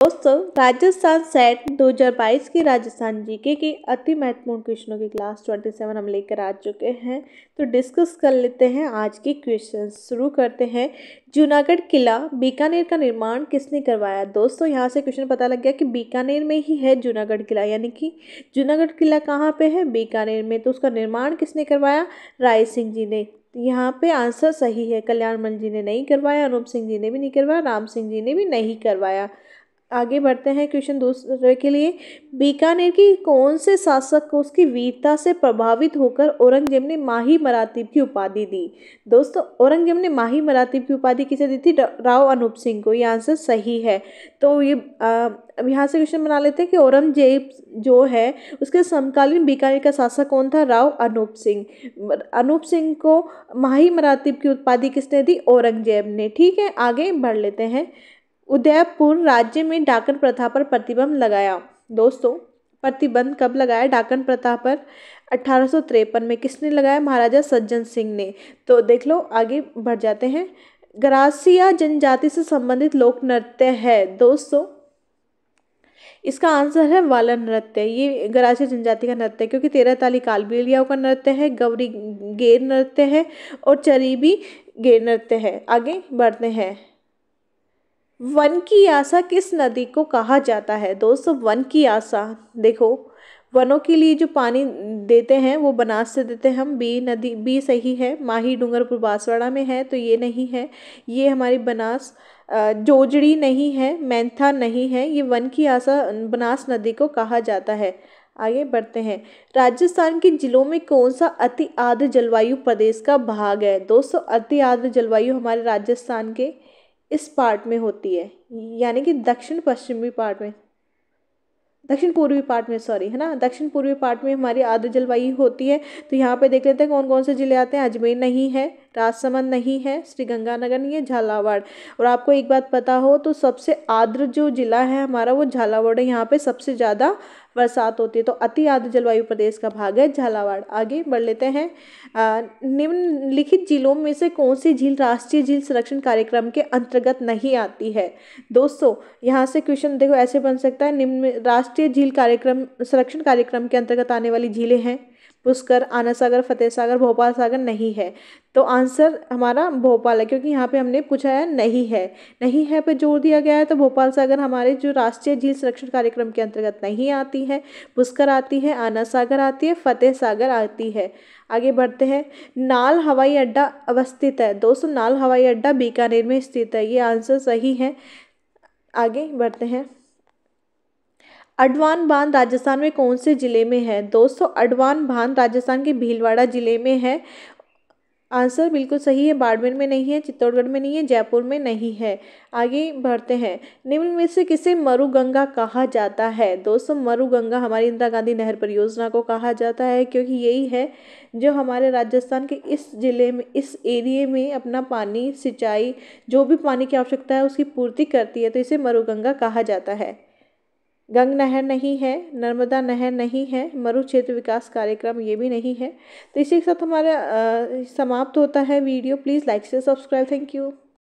दोस्तों राजस्थान सेट 2022 की राजस्थान जीके के अति महत्वपूर्ण क्वेश्चनों की क्लास 27 हम लेकर आ चुके हैं। तो डिस्कस कर लेते हैं आज के क्वेश्चन। शुरू करते हैं। जूनागढ़ किला बीकानेर का निर्माण किसने करवाया। दोस्तों यहाँ से क्वेश्चन पता लग गया कि बीकानेर में ही है जूनागढ़ किला, यानी कि जूनागढ़ किला कहाँ पे है, बीकानेर में। तो उसका निर्माण किसने करवाया, राय सिंह जी ने। यहाँ पे आंसर सही है। कल्याणमल जी ने नहीं करवाया, अनूप सिंह जी ने भी नहीं करवाया, राम सिंह जी ने भी नहीं करवाया। आगे बढ़ते हैं क्वेश्चन दूसरे के लिए। बीकानेर की कौन से शासक को उसकी वीरता से प्रभावित होकर औरंगजेब ने माही मरातीब की उपाधि दी। दोस्तों औरंगजेब ने माही मरातीब की उपाधि किसे दी थी, राव अनूप सिंह को। ये आंसर सही है। तो ये अब यहाँ से क्वेश्चन बना लेते हैं कि औरंगजेब जो है उसके समकालीन बीकानेर का शासक कौन था, राव अनूप सिंह। अनूप सिंह को माही मरातीब की उपाधि किसने दी, औरंगजेब ने। ठीक है, आगे बढ़ लेते हैं। उदयपुर राज्य में डाकन प्रथा पर प्रतिबंध लगाया। दोस्तों प्रतिबंध कब लगाया डाकन प्रथा पर, 1853 में। किसने लगाया, महाराजा सज्जन सिंह ने। तो देख लो, आगे बढ़ जाते हैं। गरासिया जनजाति से संबंधित लोक नृत्य है। दोस्तों इसका आंसर है वाला नृत्य। ये गरासिया जनजाति का नृत्य है, क्योंकि 13 ताली कालबेलियाओं का नृत्य है, गौरी गेर नृत्य है और चरीबी गेर नृत्य है। आगे बढ़ते हैं। वन की आशा किस नदी को कहा जाता है। दोस्तों वन की आशा, देखो वनों के लिए जो पानी देते हैं वो बनास से देते हैं हम। बी नदी, बी सही है। माही डूंगरपुर बांसवाड़ा में है, तो ये नहीं है। ये हमारी बनास जोजड़ी नहीं है, मैंथा नहीं है। ये वन की आशा बनास नदी को कहा जाता है। आगे बढ़ते हैं। राजस्थान के जिलों में कौन सा अति आर्द्र जलवायु प्रदेश का भाग है। दोस्तों अति आर्द्र जलवायु हमारे राजस्थान के इस पार्ट में होती है, यानी कि दक्षिण पश्चिमी पार्ट में, दक्षिण पूर्वी पार्ट में, सॉरी, है ना, दक्षिण पूर्वी पार्ट में हमारी आर्द्र जलवायु होती है। तो यहाँ पे देख लेते हैं कौन कौन से जिले आते हैं। अजमेर नहीं है, राजसमंद नहीं है, श्रीगंगानगर नहीं है, झालावाड़। और आपको एक बात पता हो तो सबसे आर्द्र जो जिला है हमारा वो झालावाड़ है। यहाँ पे सबसे ज़्यादा बरसात होती है। तो अति आर्द्र जलवायु प्रदेश का भाग है झालावाड़। आगे बढ़ लेते हैं। निम्नलिखित जिलों में से कौन सी झील राष्ट्रीय झील संरक्षण कार्यक्रम के अंतर्गत नहीं आती है। दोस्तों यहाँ से क्वेश्चन देखो ऐसे बन सकता है। निम्न राष्ट्रीय झील कार्यक्रम संरक्षण कार्यक्रम के अंतर्गत आने वाली झीलें हैं पुष्कर, आना सागर, फतेह सागर, भोपाल सागर नहीं है। तो आंसर हमारा भोपाल है, क्योंकि यहाँ पे हमने पूछा है नहीं है। नहीं है पे जोर दिया गया है, तो भोपाल सागर हमारे जो राष्ट्रीय झील संरक्षण कार्यक्रम के अंतर्गत नहीं आती है। पुष्कर आती है, आना सागर आती है, फतेह सागर आती है। आगे बढ़ते हैं। नाल हवाई अड्डा अवस्थित है। दोस्तों नाल हवाई अड्डा बीकानेर में स्थित है। ये आंसर सही है। आगे बढ़ते हैं। अडवान बांध राजस्थान में कौन से जिले में है। दोस्तों अडवान बांध राजस्थान के भीलवाड़ा जिले में है। आंसर बिल्कुल सही है। बाड़मेर में नहीं है, चित्तौड़गढ़ में नहीं है, जयपुर में नहीं है। आगे बढ़ते हैं। निम्न में से किसे मरुगंगा कहा जाता है। दोस्तों मरुगंगा हमारी इंदिरा गांधी नहर परियोजना को कहा जाता है, क्योंकि यही है जो हमारे राजस्थान के इस जिले में, इस एरिए में अपना पानी, सिंचाई, जो भी पानी की आवश्यकता है उसकी पूर्ति करती है। तो इसे मरुगंगा कहा जाता है। गंग नहर नहीं है, नर्मदा नहर नहीं है, मरु क्षेत्र विकास कार्यक्रम ये भी नहीं है। तो इसी के साथ हमारा समाप्त होता है वीडियो। प्लीज़ लाइक से सब्सक्राइब। Thank you.